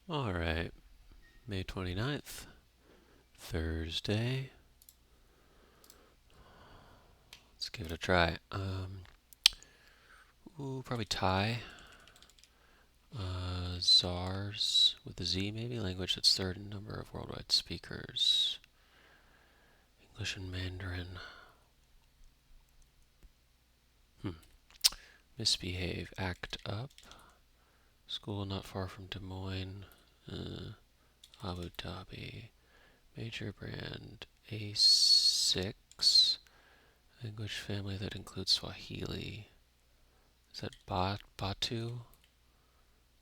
All right, May 29th, Thursday. Let's give it a try. Probably Thai. ZARS with a Z maybe, language that's third in number of worldwide speakers. English and Mandarin. Misbehave, act up. School not far from Des Moines. Abu Dhabi. Major brand A6. Language family that includes Swahili. Is that Batu?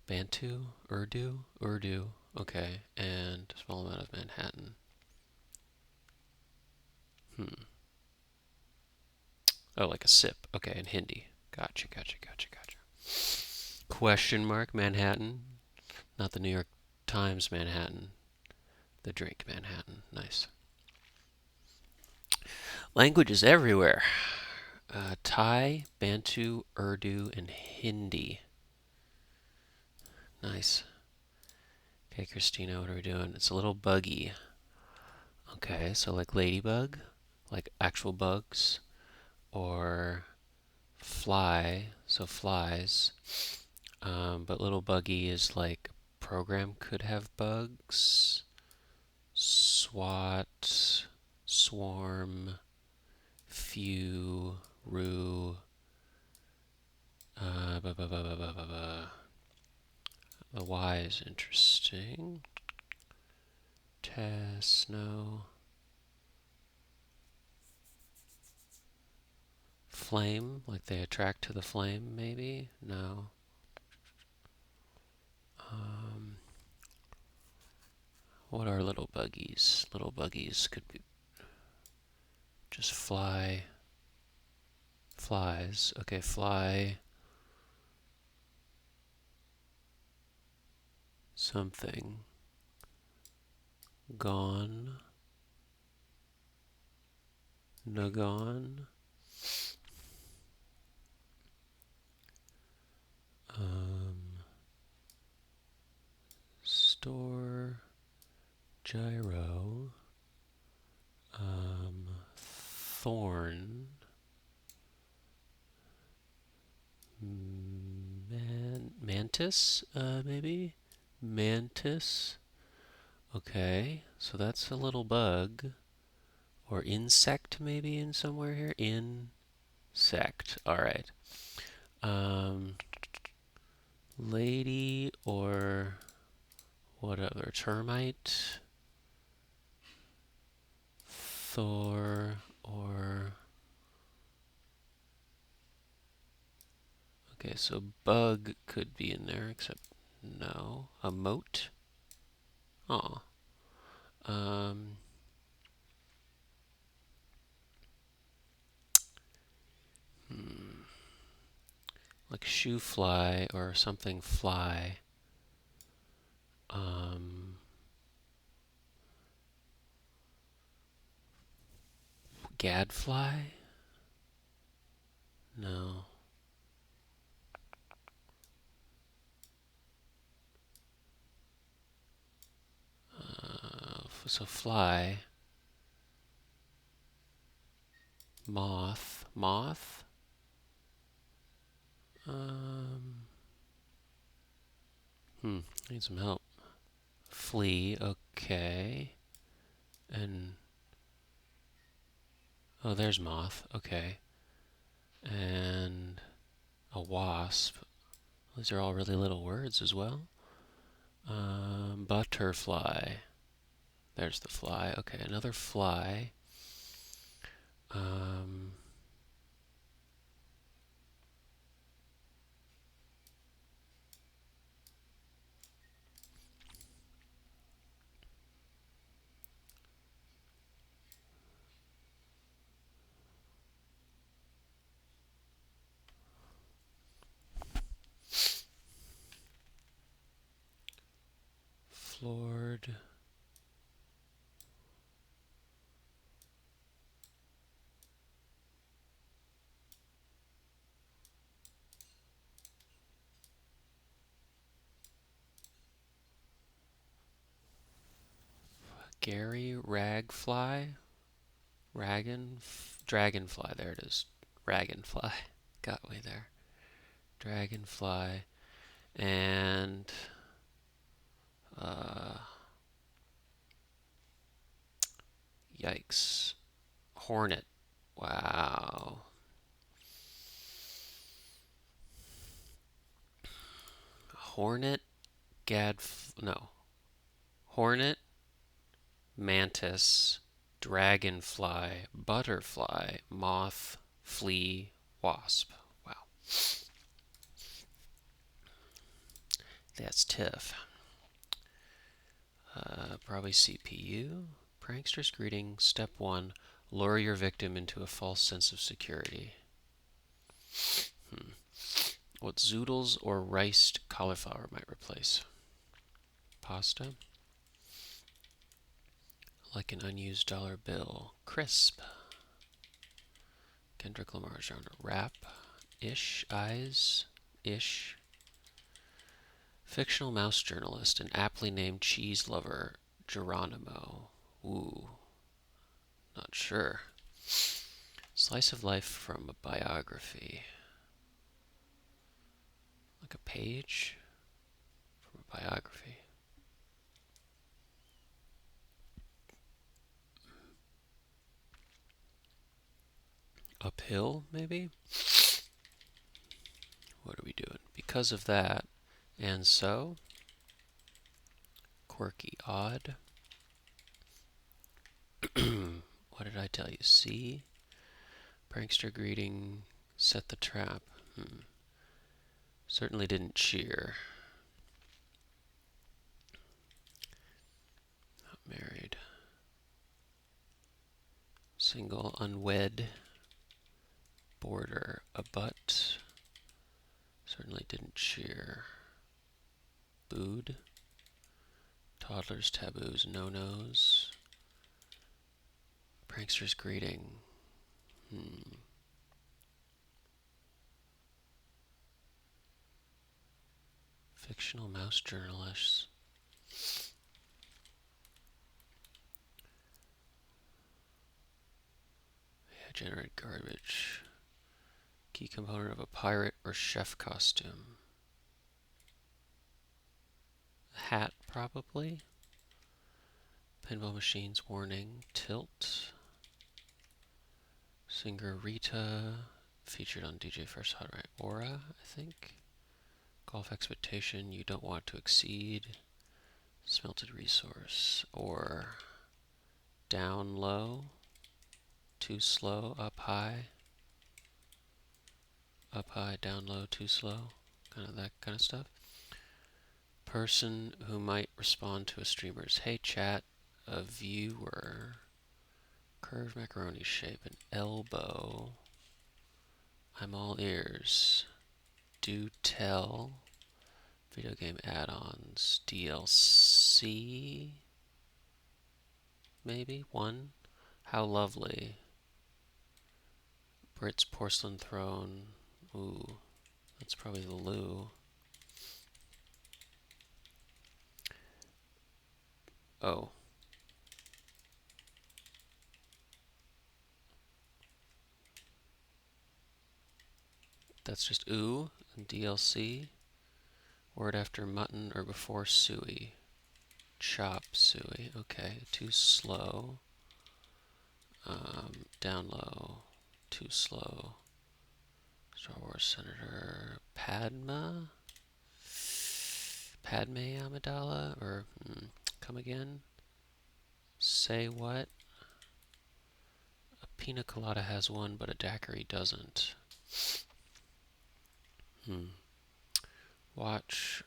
Bantu? Urdu? Urdu. Okay. And small amount of Manhattan. Oh, like a sip. Okay, in Hindi. Gotcha. Question mark Manhattan. Not the New York Times Manhattan. The drink Manhattan. Nice. Languages everywhere. Thai, Bantu, Urdu, and Hindi. Nice. Okay, Christina, what are we doing? It's a little buggy. Okay, so like ladybug, like actual bugs, or fly, so flies. But little buggy is like program could have bugs. SWAT, swarm, few, rue. Ba, ba, ba, ba, ba, ba, ba. The Y is interesting. Test, no. Flame, like they attract to the flame, maybe? No. Um, what are little buggies? Little buggies could be just fly. Flies. Okay, fly. Something. Gone. Nagon. Store. Gyro. Thorn. Mantis, maybe? Mantis. Okay, so that's a little bug. Or insect, maybe, in somewhere here? Insect. Alright. Um, lady or what other? Termite? Thor or. Okay, so bug could be in there, except no. A moat? Oh. Um, like shoe fly or something fly. Um, gadfly? No. So fly. Moth. Moth? Um, Need some help. Flea, okay. And, oh, there's moth, okay. And a wasp. These are all really little words as well. Butterfly. There's the fly. Okay, another fly. Um, Floored. Gary Ragfly? Dragonfly, there it is. Dragonfly. Got me there. Dragonfly. And, uh, yikes. Hornet. Wow. Hornet, no. Hornet, mantis, dragonfly, butterfly, moth, flea, wasp. Wow. That's tough. Probably CPU. Prankster's greeting. Step 1. Lure your victim into a false sense of security. What zoodles or riced cauliflower might replace? Pasta. Like an unused dollar bill. Crisp. Kendrick Lamar genre. Rap. Ish. Eyes. Ish. Fictional mouse journalist. An aptly named cheese lover. Geronimo. Ooh. Not sure. Slice of life from a biography. Like a page from a biography. Uphill, maybe? What are we doing? Because of that, and so, quirky, odd. What did I tell you? C. Prankster greeting, set the trap. Certainly didn't cheer. Not married. Single, unwed. Border, abut. Certainly didn't cheer. Booed. Toddlers, taboos, no-nos. Prankster's greeting. Fictional mouse journalists. Yeah, generate garbage. Key component of a pirate or chef costume. Hat, probably. Pinball machines, warning. Tilt. Singer Rita. Featured on DJ First Hot Right. Aura, I think. Golf expectation, you don't want to exceed. Smelted resource. Or down low. Too slow. Up high. Up high, down low, too slow. Kind of that kind of stuff. Person who might respond to a streamer's hey chat, a viewer, curved macaroni shape, an elbow, I'm all ears, do tell, video game add-ons, DLC, maybe, one, how lovely, Brit's porcelain throne, ooh, that's probably the loo. Oh. That's just ooh and DLC. Word after mutton or before suey. Chop suey. Okay. Too slow. Down low. Too slow. Star Wars Senator Padme Amidala? Or come again? Say what? A pina colada has one, but a daiquiri doesn't. Watch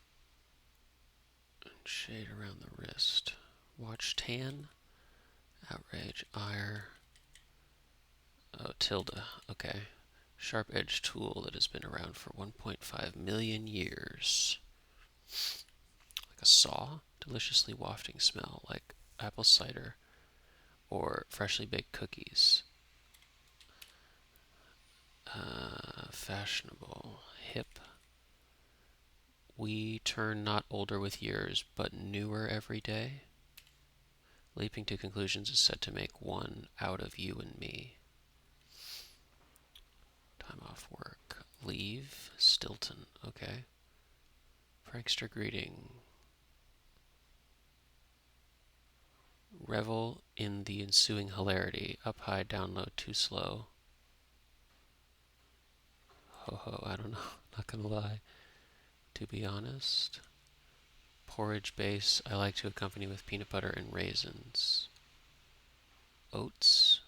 and shade around the wrist. Watch tan. Outrage. Ire. Oh, tilde. Okay. Sharp edge tool that has been around for 1.5 million years. Like a saw. Deliciously wafting smell like apple cider or freshly baked cookies. Fashionable. Hip. We turn not older with years, but newer every day. Leaping to conclusions is said to make one out of you and me. Time off work. Leave. Stilton. Okay. Prankster greeting. Revel in the ensuing hilarity. Up high, down low, too slow. Ho ho, I don't know. Not gonna lie. To be honest. Porridge base I like to accompany with peanut butter and raisins. Oats.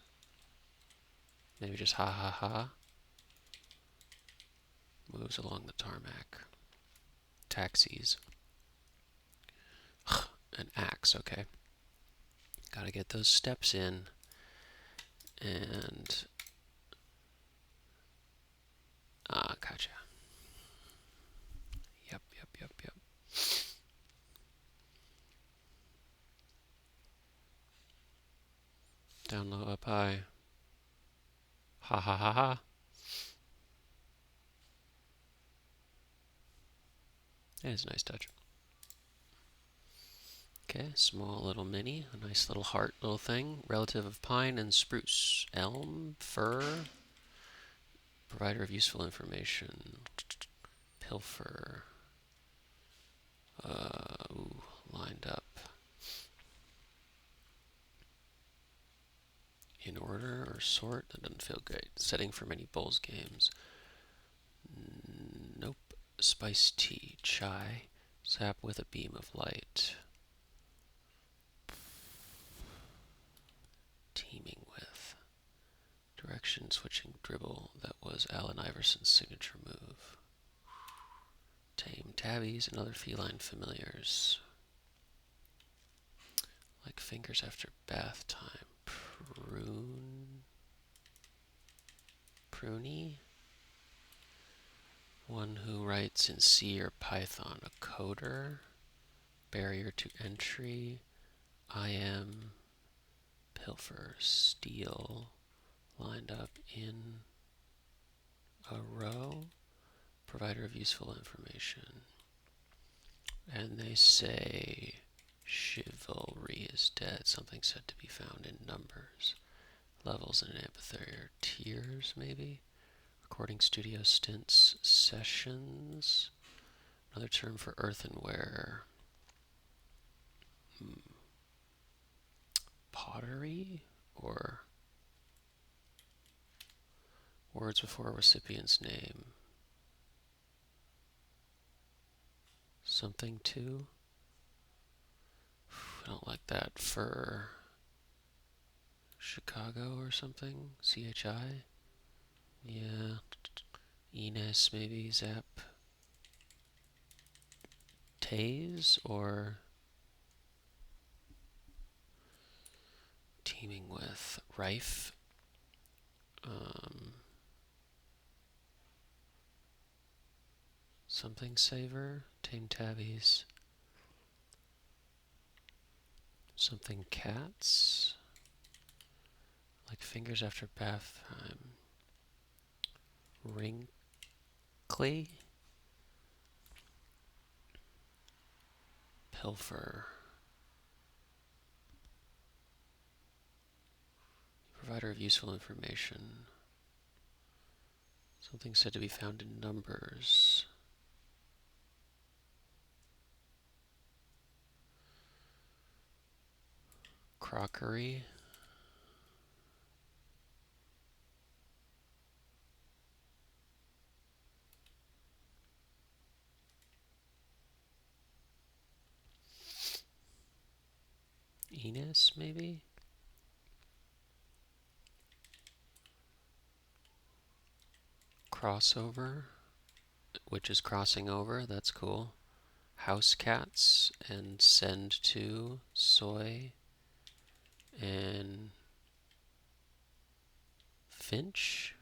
Maybe just ha ha ha. Moves along the tarmac. Taxis. An axe, okay. Gotta get those steps in. And gotcha. Yep. Down low, up high. Ha ha ha ha. That is a nice touch. Okay, small little mini, a nice little heart little thing. Relative of pine and spruce. Elm, fir. Provider of useful information. Pilfer. Lined up. In order or sort? That doesn't feel great. Setting for many bowls games. Nope. Spice tea. Chai. Sap with a beam of light. Teaming with. Direction switching dribble. That was Allen Iverson's signature move. Tame tabbies and other feline familiars. Like fingers after bath time. Pruny? One who writes in C or Python. A coder. Barrier to entry. I am. Pilfer. Steal. Lined up in a row. Provider of useful information. And they say chivalry is dead. Something said to be found in numbers. Levels in an amphitheater. Tiers, maybe? Recording studio stints. Sessions. Another term for earthenware. Pottery? Or words before a recipient's name. Something to? I don't like that. For Chicago or something? CHI? Yeah. Enos, maybe. Zap. Tase or teaming with. Rife. Something savor. Tame tabbies. Something cats. Like fingers after bath time. Wrinkly. Pilfer. Provider of useful information. Something said to be found in numbers. Crockery. Enos, maybe? Crossover, which is crossing over. That's cool. House cats and send to soy and finch.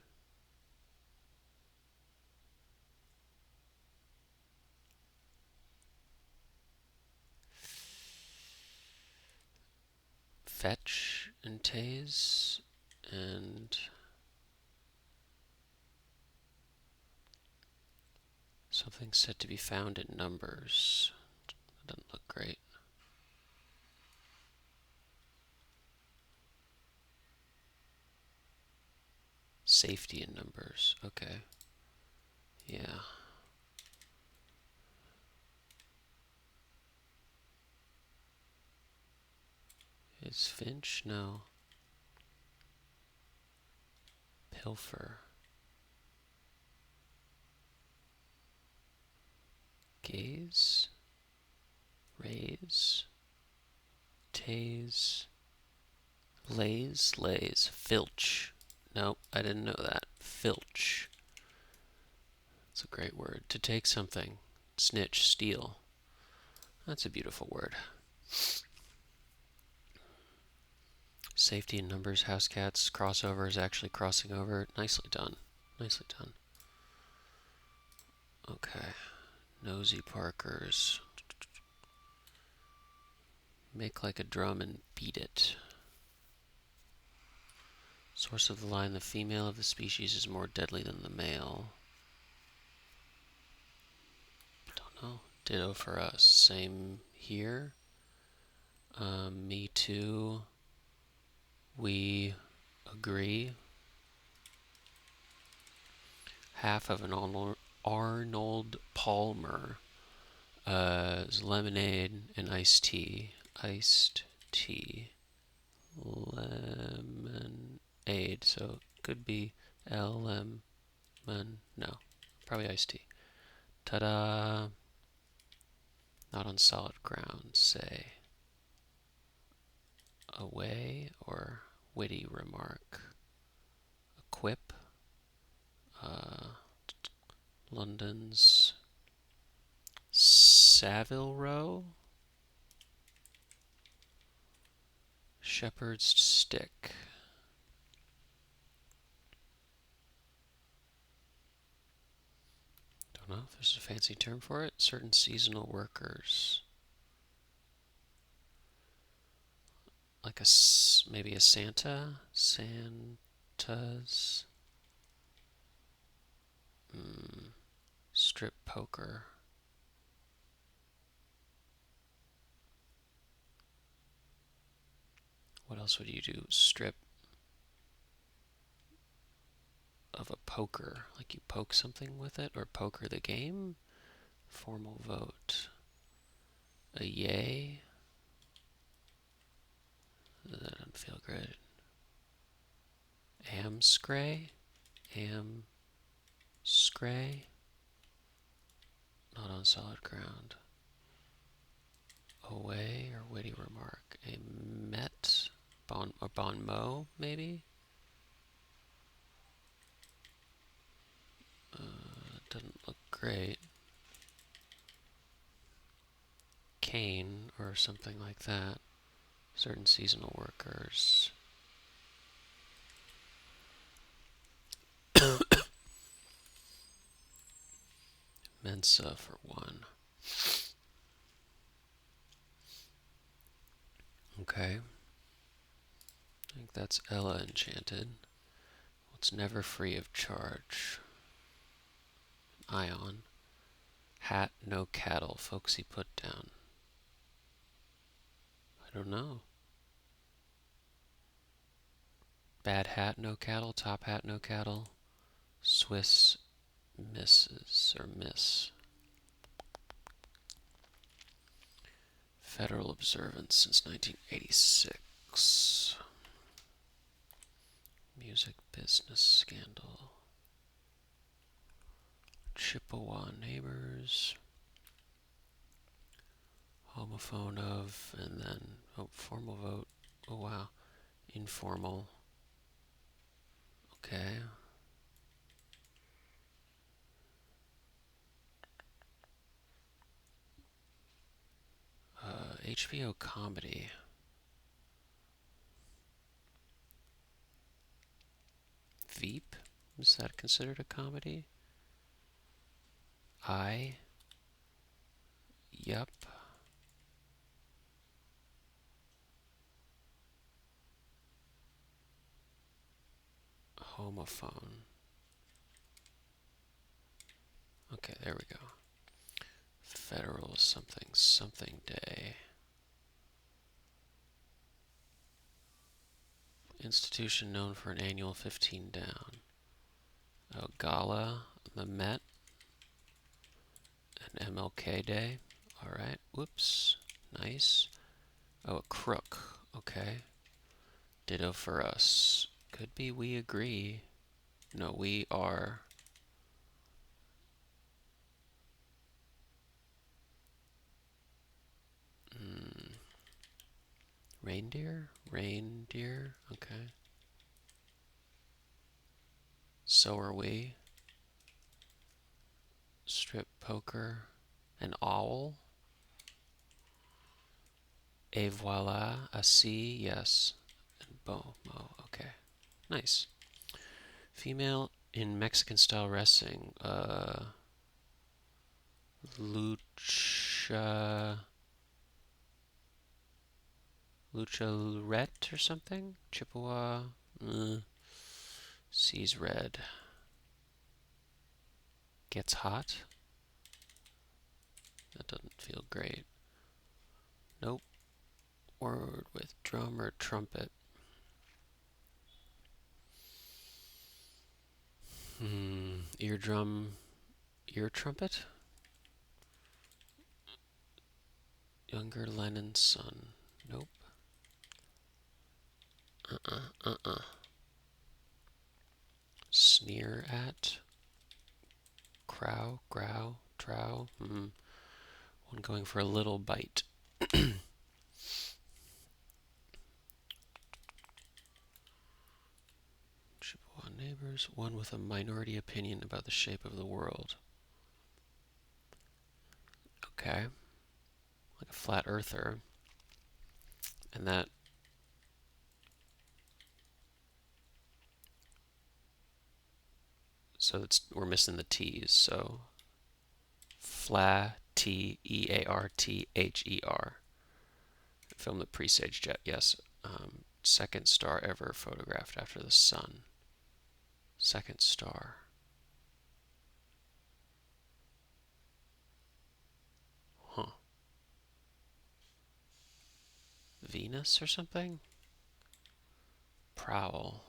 Fetch and tase and something said to be found in numbers. That doesn't look great. Safety in numbers. Okay. Yeah. Is Finch? No. Pilfer. Gaze. Raise. Tase. Lays. Filch. Nope, I didn't know that. Filch. It's a great word. To take something. Snitch, steal. That's a beautiful word. Safety in numbers, house cats, crossover is actually crossing over. Nicely done. Nicely done. Okay. Nosy Parkers. Make like a drum and beat it. Source of the line, the female of the species is more deadly than the male. Don't know. Ditto for us. Same here. Me too. We agree. Half of an Arnold Palmer is lemonade and iced tea. Iced tea. Lemonade. So it could be lemon. No. Probably iced tea. Ta-da. Not on solid ground. Say. Away or witty remark. A quip. London's Savile Row. Shepherd's stick. Don't know if there's a fancy term for it. Certain seasonal workers. Like maybe a Santa. Santa's. Strip poker. What else would you do? Strip of a poker. Like you poke something with it? Or poker the game? Formal vote. A yay? That doesn't feel good. Amscray? Amscray? Not on solid ground. Away or witty remark. A met? A bon mot, maybe? Doesn't look great. Cane or something like that. Certain seasonal workers. Mensa for one. Okay. I think that's Ella Enchanted. It's never free of charge. Ion. Hat, no cattle. Folksy put down. I don't know. Bad hat, no cattle. Top hat, no cattle. Swiss misses or miss. Federal observance since 1986. Music business scandal. Chippewa neighbors. Homophone of, and then, formal vote. Oh, wow. Informal. Okay. HBO comedy. Veep? Is that considered a comedy? Yup. Homophone. Okay, there we go. Federal something day. Institution known for an annual 15 down. Oh, Gala, the Met, and MLK Day. All right. Whoops. Nice. Oh, a crook. Okay. Ditto for us. Could be we agree. No, we are. Mm, reindeer? Reindeer? Okay. So are we. Strip poker. An owl. Et voila. A sea. Yes. And bo. Mo. Okay. Nice. Female in Mexican style wrestling. Lucha. Lucha Lurette or something? Chippewa. Sees red. Gets hot. That doesn't feel great. Nope. Word with drum or trumpet. Eardrum. Ear trumpet? Younger Lennon's son. Nope. Uh-uh. Sneer at. Crow. Grow. Trow. One going for a little bite. Chippewa neighbors. One with a minority opinion about the shape of the world. Okay. Like a flat earther. And that. So we're missing the T's. So T-E-A-R-T-H-E-R. Film the presage jet. Yes. Second star ever photographed after the sun. Second star. Huh. Venus or something? Prowl.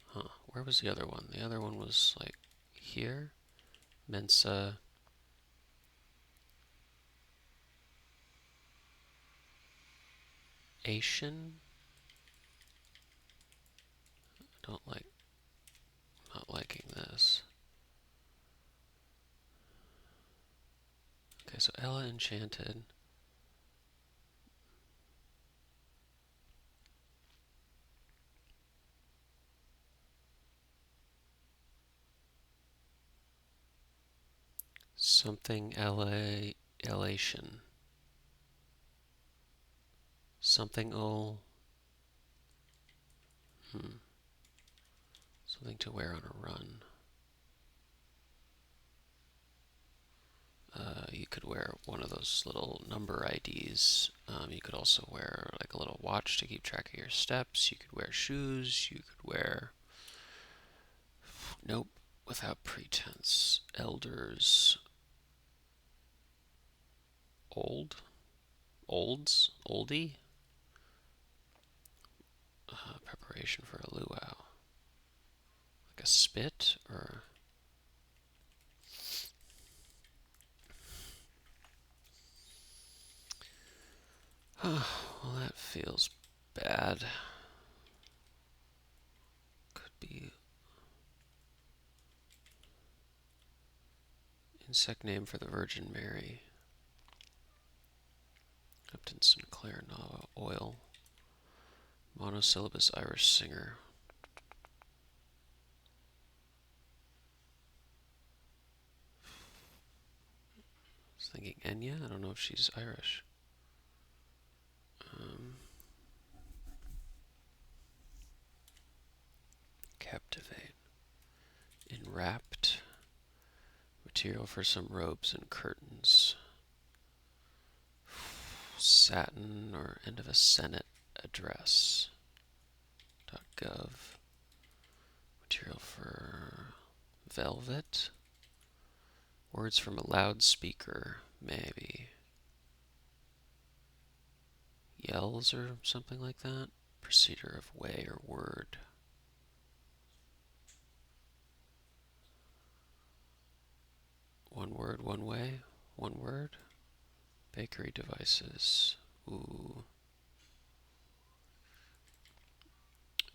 Huh. Where was the other one? The other one was like here. Mensa. Asian? Don't like. Not liking this. Okay, so Ella Enchanted. Something elation. Something something to wear on a run. You could wear one of those little number IDs. You could also wear like a little watch to keep track of your steps. You could wear shoes. You could wear. Nope, without pretense. Elders. Old? Olds? Oldie? Preparation for a luau. Like a spit or. Well, that feels bad. Could be insect name for the Virgin Mary. Upton Sinclair Nava Oil. Monosyllabus Irish singer. I was thinking Enya. I don't know if she's Irish. Captivate. Enwrapped. Material for some robes and curtains. Satin or end of a Senate address. .gov. Material for velvet. Words from a loudspeaker, maybe. Yells or something like that. Procedure of way or word. One word, one way, one word. Bakery devices. Ooh.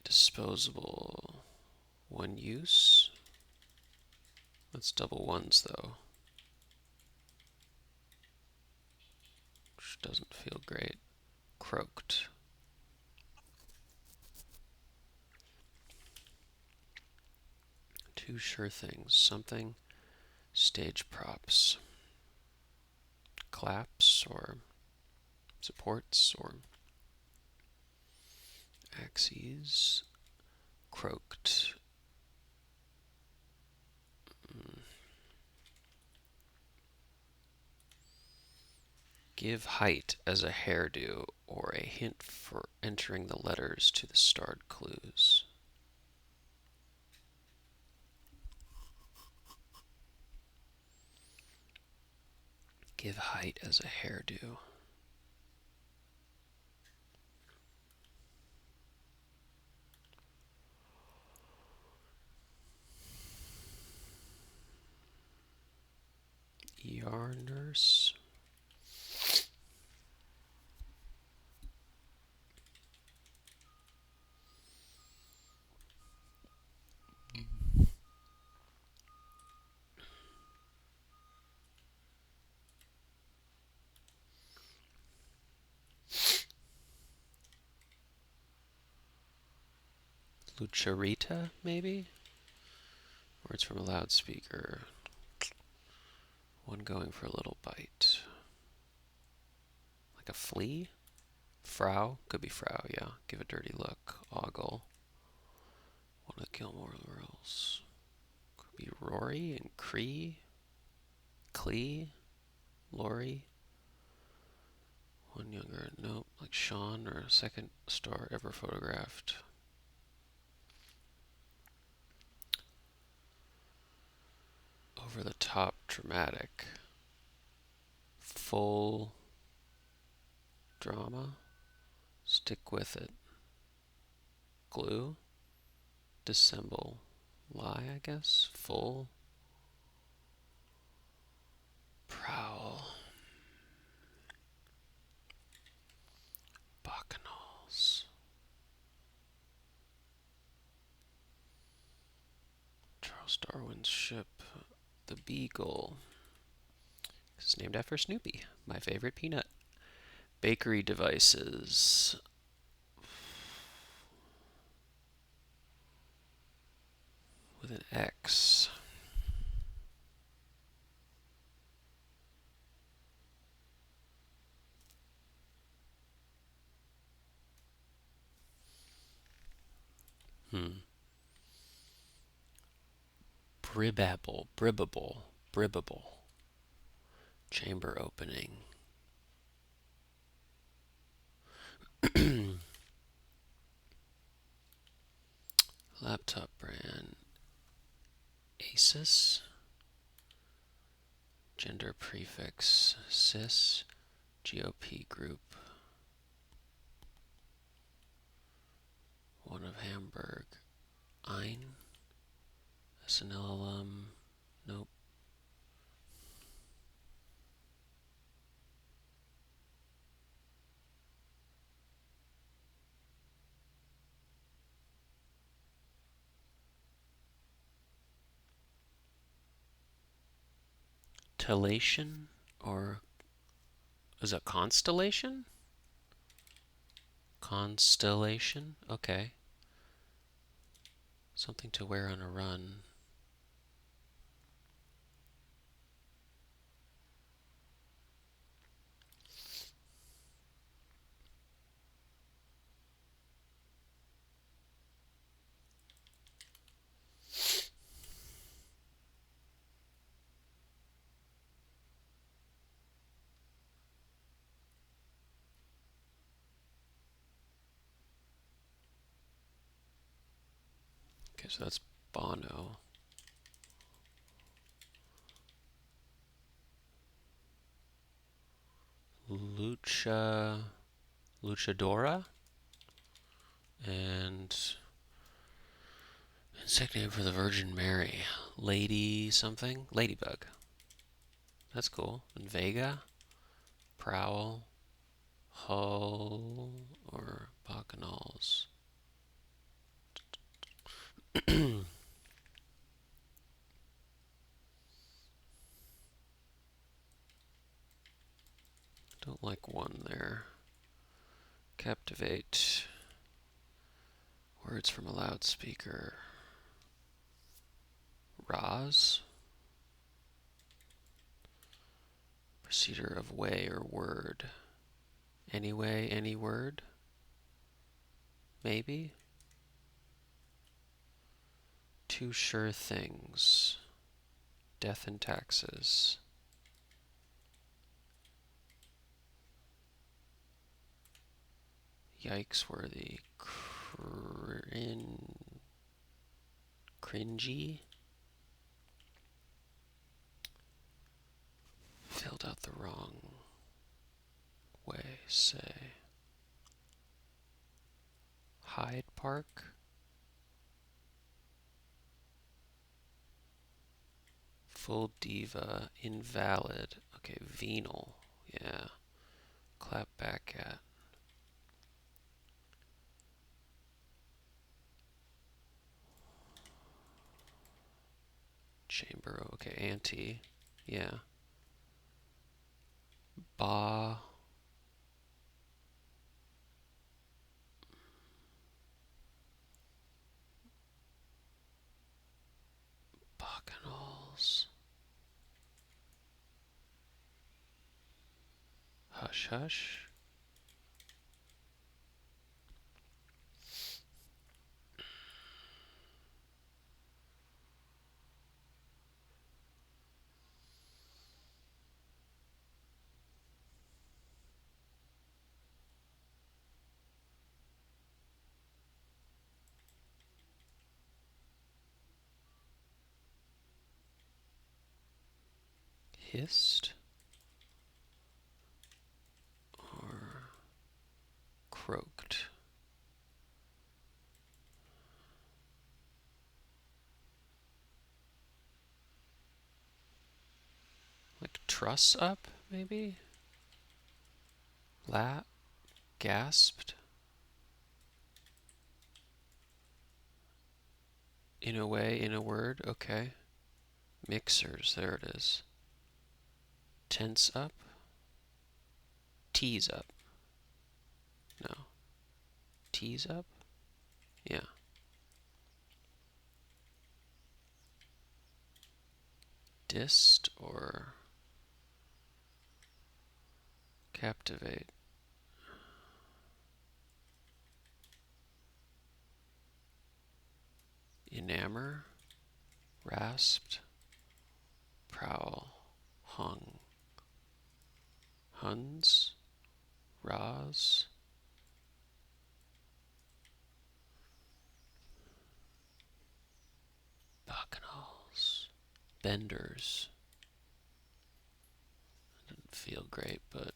Disposable. One use. Let's double ones though. Which doesn't feel great. Croaked. Two sure things. Something. Stage props. Claps or supports or axes. Croaked. Give height as a hairdo or a hint for entering the letters to the starred clues. Give height as a hairdo. ER nurse. Lucerita, maybe? Words from a loudspeaker. One going for a little bite. Like a flea? Frau? Could be Frau, yeah. Give a dirty look. Ogle. One of the Gilmore Girls. Could be Rory and Cree. Clee. Lori. One younger. Nope. Like Sean or second star ever photographed. Over the top dramatic. Full drama. Stick with it. Glue. Dissemble. Lie, I guess. Full. Prowl. Bacchanals. Charles Darwin's ship. The Beagle. It's named after Snoopy, my favorite peanut. Bakery devices. With an X. Bribable, bribable, bribable. Chamber opening. Laptop brand. Asus. Gender prefix. Cis. GOP group. One of Hamburg. Ein. SNL alum. Nope. Telation or is it constellation? Constellation? Okay. Something to wear on a run. Okay, so that's Bono. Luchadora, and insect name for the Virgin Mary. Lady something? Ladybug. That's cool. And Vega, Prowl, Hull, or Bacchanals. Don't like one there. Captivate. Words from a loudspeaker. Roz. Procedure of way or word. Anyway, any word? Maybe? Two sure things. Death and taxes. Yikes worthy. Cringy. Filled out the wrong way. Say. Hyde Park. Full diva. Invalid. Okay, venal. Yeah. Clap back at. Chamber. Okay, anti. Yeah. Ba. Bacchanals. Hush hush. Hissed. Or croaked. Like truss up, maybe? Gasped. In a way, in a word, okay. Mixers, there it is. Tense up. Tease up. No. Tease up? Yeah. Dist or captivate. Enamor. Rasped. Prowl. Hung. Huns. Raz. Bacchanals. Benders. Didn't feel great, but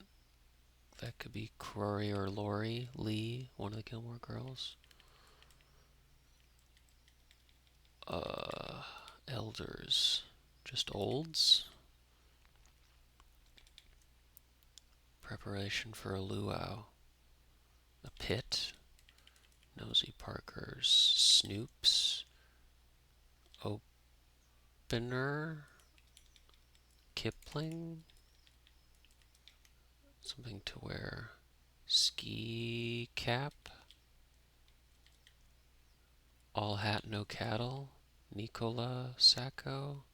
that could be Crory or Lori Lee, one of the Gilmore Girls. Elders. Just olds. Preparation for a luau. A pit. Nosy Parkers. Snoops. Opener. Kipling. Something to wear. Ski cap. All hat, no cattle. Nicola Sacco.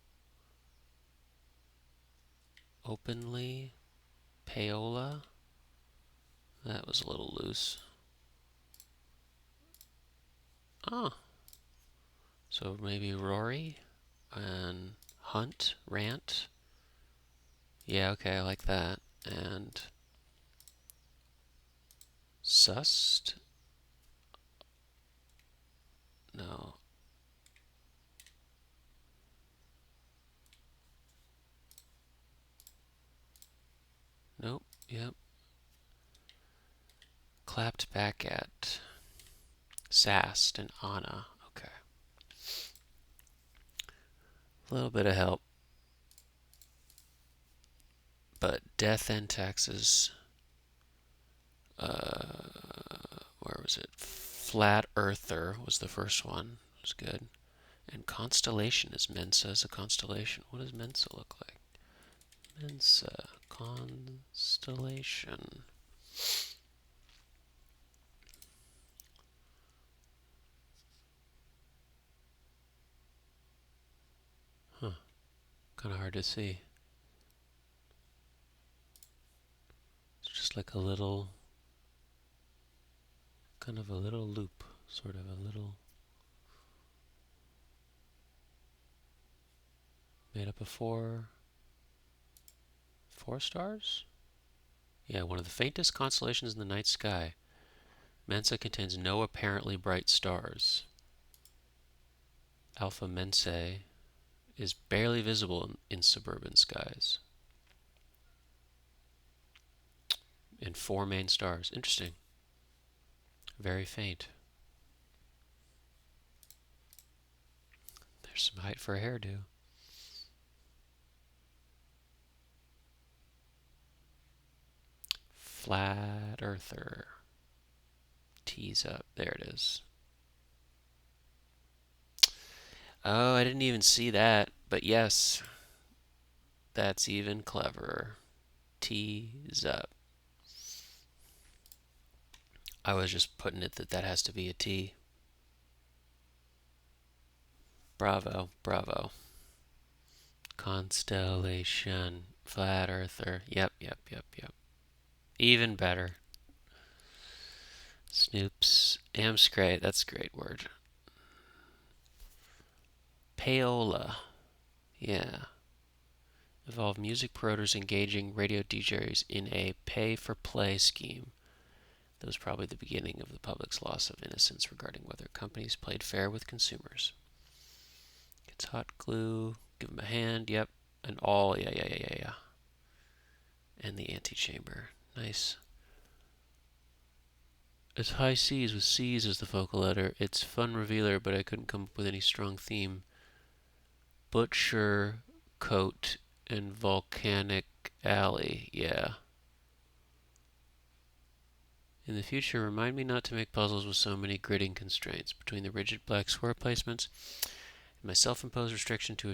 Openly. Paola. That was a little loose. Ah. So maybe Rory and Hunt, Rant. Yeah, okay, I like that. And Sussed? No. Nope. Yep. Clapped back at. Sassed and Anna. Okay. A little bit of help. But death and taxes. Where was it? Flat Earther was the first one. It was good. And constellation is Mensa as a constellation. What does Mensa look like? Mensa constellation. Huh. Kind of hard to see. It's just like a little, kind of a little loop, sort of a little, made up of four stars? Yeah, one of the faintest constellations in the night sky. Mensa contains no apparently bright stars. Alpha Mensae is barely visible in suburban skies. And four main stars. Interesting. Very faint. There's some height for a hairdo. Flat Earther. Tease up. There it is. Oh, I didn't even see that. But yes, that's even cleverer. Tease up. I was just putting it that has to be a T. Bravo, bravo. Constellation. Flat Earther. Yep. Even better. Snoops. Am's great. That's a great word. Payola. Yeah. Involve music promoters engaging radio DJs in a pay-for-play scheme. That was probably the beginning of the public's loss of innocence regarding whether companies played fair with consumers. Gets hot glue. Give him a hand. Yep. And all. Yeah. And the antechamber. Nice. It's high C's with C's as the focal letter. It's fun revealer, but I couldn't come up with any strong theme. Butcher, coat, and volcanic alley. Yeah. In the future, remind me not to make puzzles with so many gridding constraints. Between the rigid black square placements and my self-imposed restriction to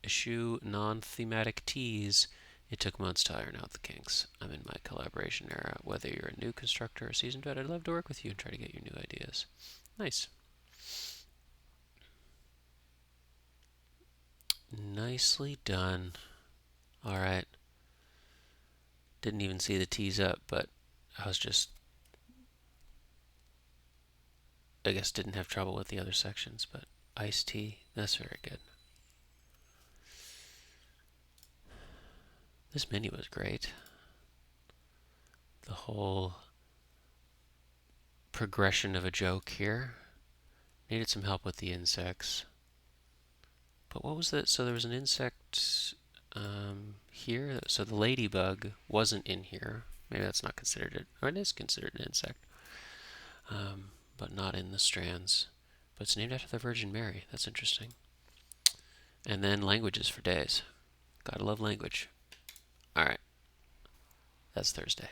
eschew non-thematic teas, it took months to iron out the kinks. I'm in my collaboration era. Whether you're a new constructor or a seasoned vet, I'd love to work with you and try to get your new ideas. Nice. Nicely done. Alright. Didn't even see the tease up, but I guess didn't have trouble with the other sections, but iced tea, that's very good. This menu was great. The whole progression of a joke here. Needed some help with the insects. But what was that? So there was an insect here. So the ladybug wasn't in here. Maybe that's not considered it. Or it is considered an insect. But not in the strands. But it's named after the Virgin Mary. That's interesting. And then languages for days. Gotta love language. Alright. That's Thursday.